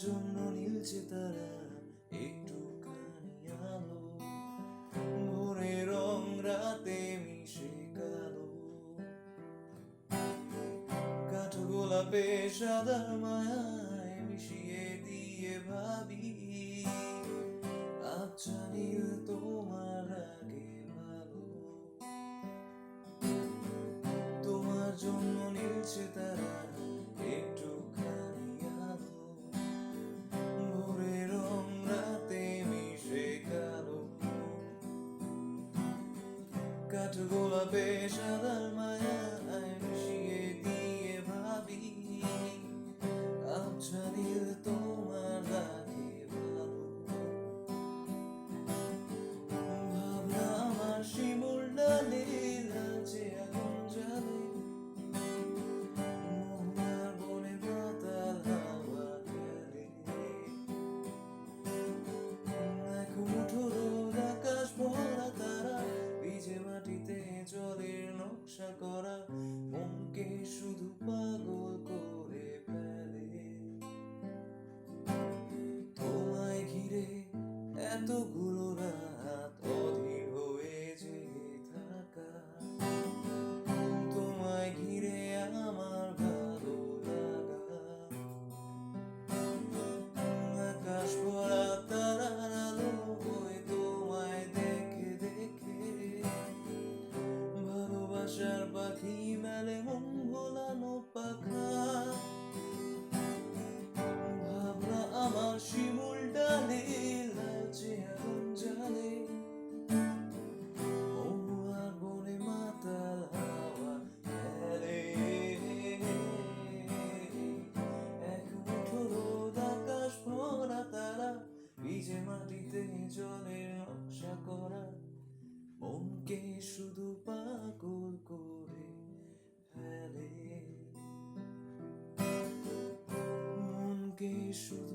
জন্য নীলছে তারা একটুখানি আলো, ভোরের রং রাতে মিশে কালো। কাঠো গোলাপে সাদা মায়ায় মিশিয়ে দিয়ে ভাবি, আচ্ছা নীল তোমার আগে ভালো। তোমার জন্য নীলছে তারা একটুখানি আলো, ভোরের রং রাতে মিশে কালো। কাঠো গোলাপে সাদা মায়ায় মিশিয়ে দিয়ে ভাবি, আচ্ছা নীল তোমার আগে ভালো। ভাবনা আমার শিমুল ডালে লালচে আগুন জ্বালে, মহুয়ার বনে মাতাল হাওয়া খেলে। এক মুঠো রোদ আকাশ ভরা তারা, ভিজে মাটিতে জলের নকশা করা, মনকে শুধু পাগল করে ফেলে। তোমায় ঘিরে এতগুলো রাত অধীর হয়ে জেগে থাকা, তোমায় ঘিরে আমার ভালো লাগা। আকাশ ভরা তারার আলোয় তোমায় দেখে দেখে, ভালোবাসার পাখি মেলে মন ভোলানো পাখা। ভাবনা আমার শিমুল ডালে লালচে আগুন জ্বালে, মহুয়ার বনে মাতাল হাওয়া খেলে। এক মুঠো রোদ আকাশ ভরা তারা, ভিজে মাটিতে জলের নকশা করা, মনকে শুধু পাগল করে ফেলে। মনকে শুধু